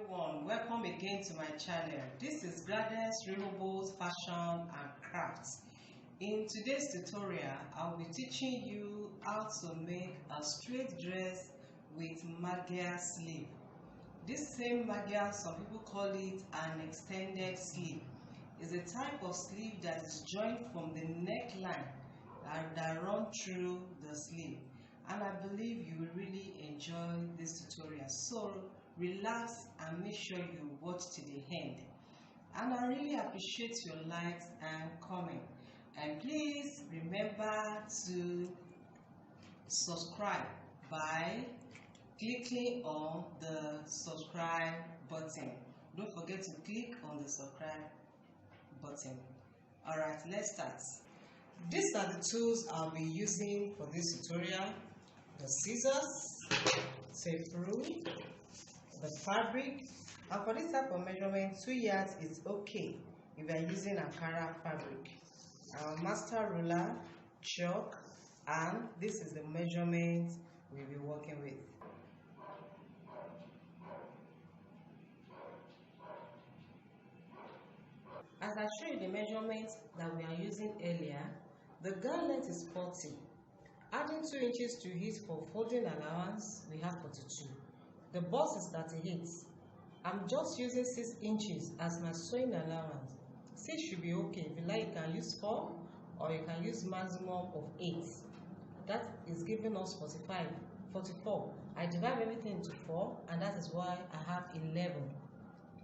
everyone, welcome again to my channel. This is Gladys Rehoboth Fashion and Crafts. In today's tutorial, I'll be teaching you how to make a straight dress with Magya sleeve. This same Magya, some people call it an extended sleeve, is a type of sleeve that is joined from the neckline and that run through the sleeve. And I believe you will really enjoy this tutorial. So relax and make sure you watch to the end. And I really appreciate your likes and comment. And please remember to subscribe by clicking on the subscribe button. Don't forget to click on the subscribe button. Alright, let's start. These are the tools I'll be using for this tutorial. The scissors, tape rule, the fabric, and for this type of measurement 2 yards is okay if you are using Ankara fabric. Our master ruler, chalk, and this is the measurement we'll be working with. As I showed you the measurements that we are using earlier, the gown length is 40. Adding 2 inches to it for folding allowance, we have 42. The bust is 38. I'm just using 6 inches as my sewing allowance. 6 should be okay. If you like, you can use 4 or you can use maximum of 8. That is giving us 45, 44. I divide everything into 4 and that is why I have 11.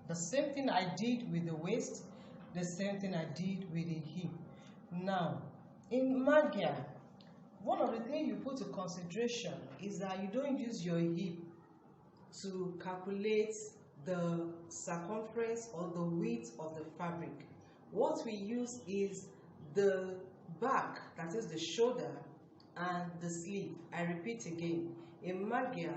The same thing I did with the waist, the same thing I did with the hip. Now, in Magya, one of the things you put to consideration is that you don't use your hip to calculate the circumference or the width of the fabric. What we use is the back, that is the shoulder, and the sleeve. I repeat again, in Magya,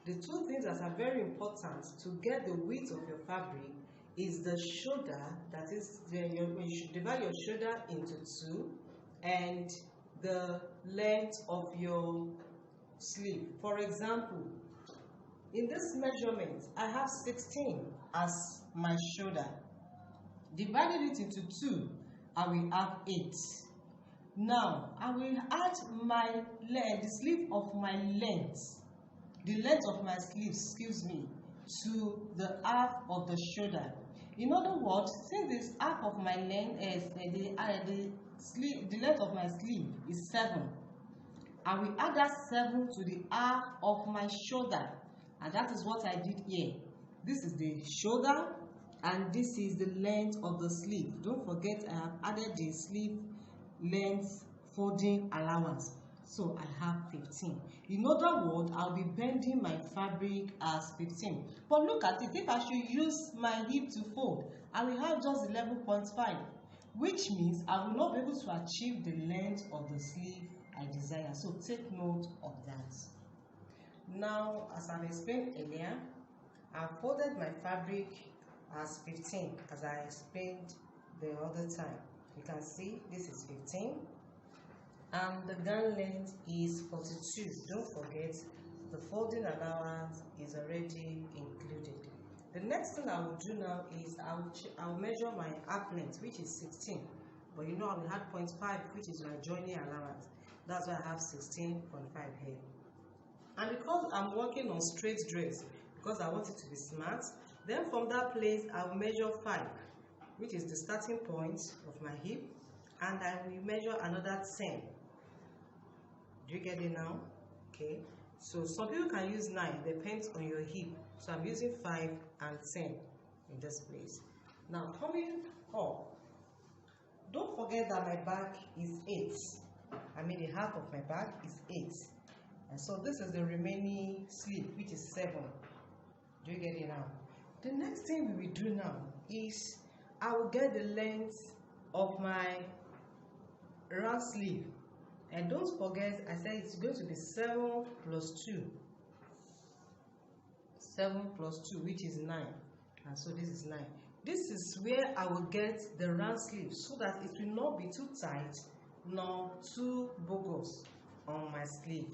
the 2 things that are very important to get the width of your fabric is the shoulder, that is, you should divide your shoulder into 2, and the length of your sleeve. For example, in this measurement, I have 16 as my shoulder. Divided it into 2, I will have 8. Now, I will add my length, the sleeve of my length, the length of my sleeve, to the half of the shoulder. In other words, since this half of my length is the length of my sleeve is 7, I will add that 7 to the half of my shoulder, and that is what I did here. This is the shoulder and this is the length of the sleeve. Don't forget I have added the sleeve length folding allowance, so I have 15. In other words, I'll be bending my fabric as 15. But look at it, if I should use my hip to fold, I will have just 11.5. which means I will not be able to achieve the length of the sleeve I desire. So take note of that. Now, as I've explained earlier, I've folded my fabric as 15, as I explained the other time. You can see this is 15, and the gown length is 42. Don't forget, the folding allowance is already included. The next thing I will do now is I'll measure my arc length, which is 16. But you know I will add 0.5, which is my joining allowance. That's why I have 16.5 here. And because I'm working on straight dress, because I want it to be smart, then from that place I will measure 5, which is the starting point of my hip, and I will measure another 10. Do you get it now? Okay. So some people can use 9, depends on your hip. So I'm using 5 and 10 in this place. Now coming up, don't forget that my back is 8. I mean the half of my back is 8. And so this is the remaining sleeve, which is 7. Do you get it now? The next thing we will do now is I will get the length of my round sleeve. And don't forget, I said it's going to be 7 plus 2. 7 plus 2, which is 9. And so this is 9. This is where I will get the round sleeve so that it will not be too tight nor too bogus on my sleeve.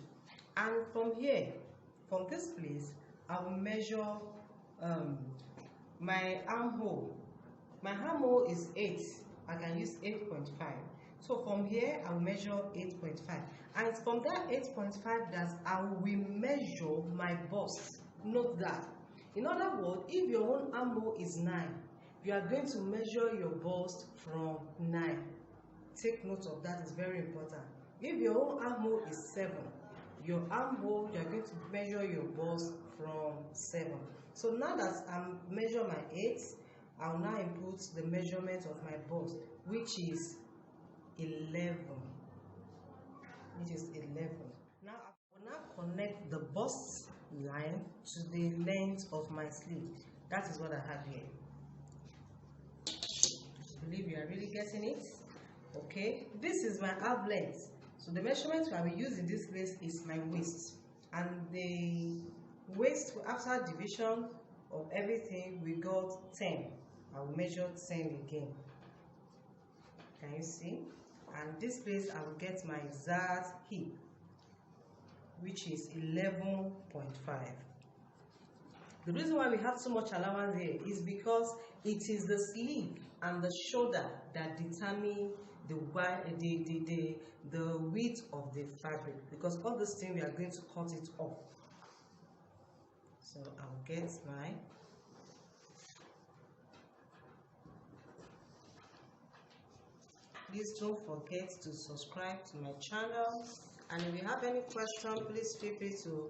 And from here, from this place, I will measure my armhole. My armhole is 8. I can use 8.5. So from here, I will measure 8.5. And it's from that 8.5 that I will measure my bust. Note that. In other words, if your own armhole is 9, you are going to measure your bust from 9. Take note of that, it's very important. If your own armhole is 7, your armhole, you are going to measure your bust from 7. So now that I'm measure my 8, I will now input the measurement of my bust, which is 11. Now I will now connect the bust line to the length of my sleeve. That is what I have here. I believe you are really getting it. Okay, this is my arm length. So the measurement I will use in this place is my waist, and the waist after division of everything we got 10. I will measure 10 again. Can you see? And this place I will get my exact hip, which is 11.5. The reason why we have so much allowance here is because it is the sleeve and the shoulder that determine the width of the fabric, because all this thing we are going to cut it off. So I'll get my please don't forget to subscribe to my channel, and if you have any question, please feel free to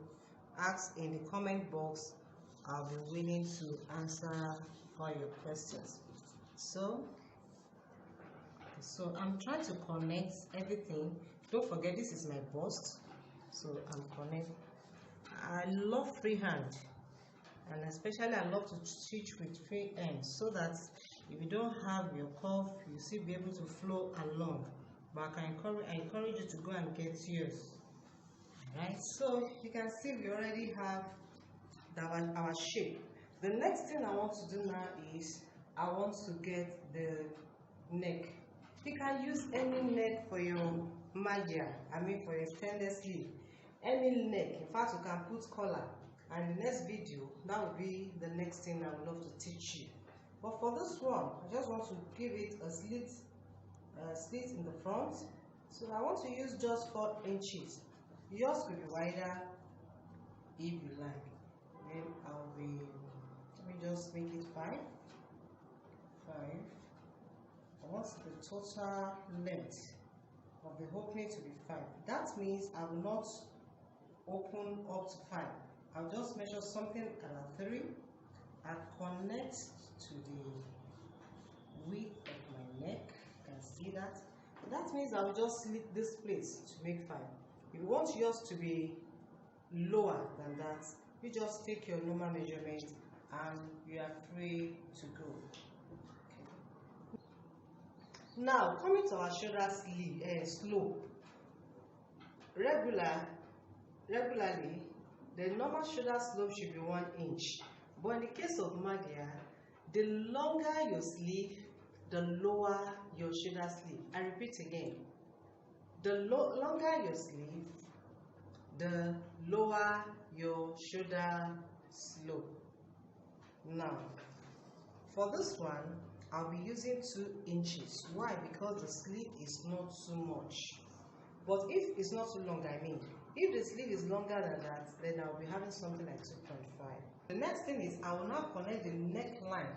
ask in the comment box. I'll be willing to answer all your questions. So I'm trying to connect everything. Don't forget, this is my bust, so I'm connecting. I love freehand, and especially I love to stitch with free ends, so that if you don't have your cuff, you still be able to flow along. But I encourage you to go and get yours. Alright, so you can see we already have our shape. The next thing I want to do now is I want to get the neck. You can use any neck for your Magya, for your stainless sleeve. Any neck. In fact, you can put collar. And in the next video, that will be the next thing I would love to teach you. But for this one, I just want to give it a slit in the front. So I want to use just 4 inches. Yours could be wider if you like. Then let me just make it 5. I want the total length of the opening to be 5. That means I will not open up to 5. I'll just measure something at 3 and connect to the width of my neck. You can see that. That means I'll just slit this place to make 5. If you want yours to be lower than that, you just take your normal measurement and you are free to go. Okay. Now coming to our shoulder slope. Regularly, the normal shoulder slope should be 1 inch. But in the case of Magya, the longer your sleeve, the lower your shoulder sleeve. I repeat again. The longer your sleeve, the lower your shoulder slope. Now, for this one, I'll be using 2 inches. Why? Because the sleeve is not too much. But if it's not too long, if the sleeve is longer than that, then I'll be having something like 2.5. The next thing is I will now connect the neckline.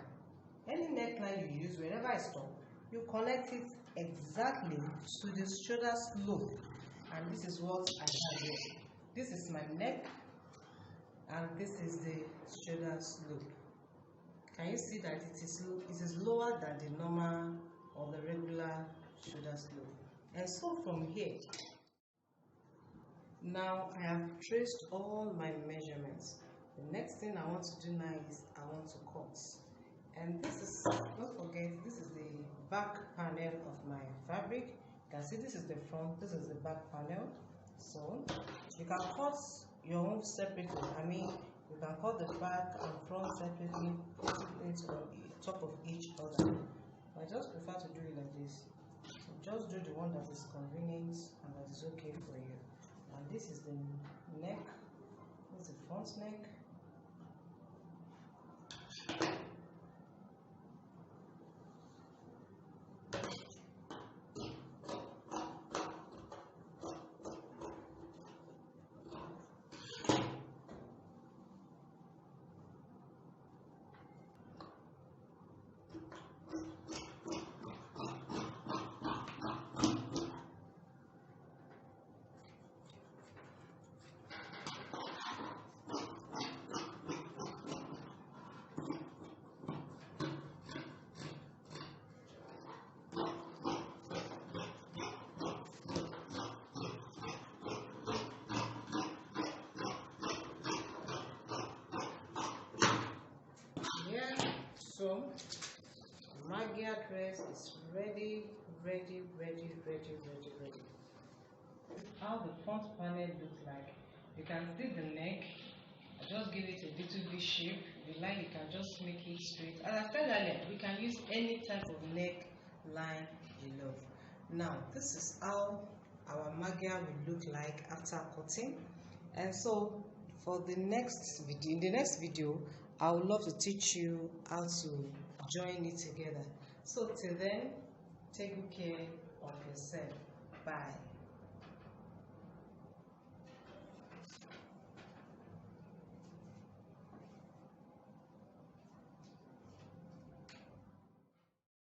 Any neckline you use, whenever I stop, you connect it exactly to the shoulder slope. And this is what I have here. This is my neck, and this is the shoulder slope. Can you see that it is lower than the normal or the regular shoulder slope? And so from here, now I have traced all my measurements. The next thing I want to do now is I want to cut. And this is, don't forget, this is the back panel of my fabric. You can see this is the front, this is the back panel. So you can cut your own separately. You can cut the back and front separately, putting it on top of each other. I just prefer to do it like this. So just do the one that is convenient and that is okay for you. And this is the neck. This is the front neck. dress is ready. How the front panel looks like. You can see the neck. I just give it a little bit shape. If you like, you can just make it straight. As I said earlier, we can use any type of neck line you love. Now, this is how our Magya will look like after cutting. And so, for the next video, in the next video, I would love to teach you how to join it together. So till then, take good care of yourself. Bye.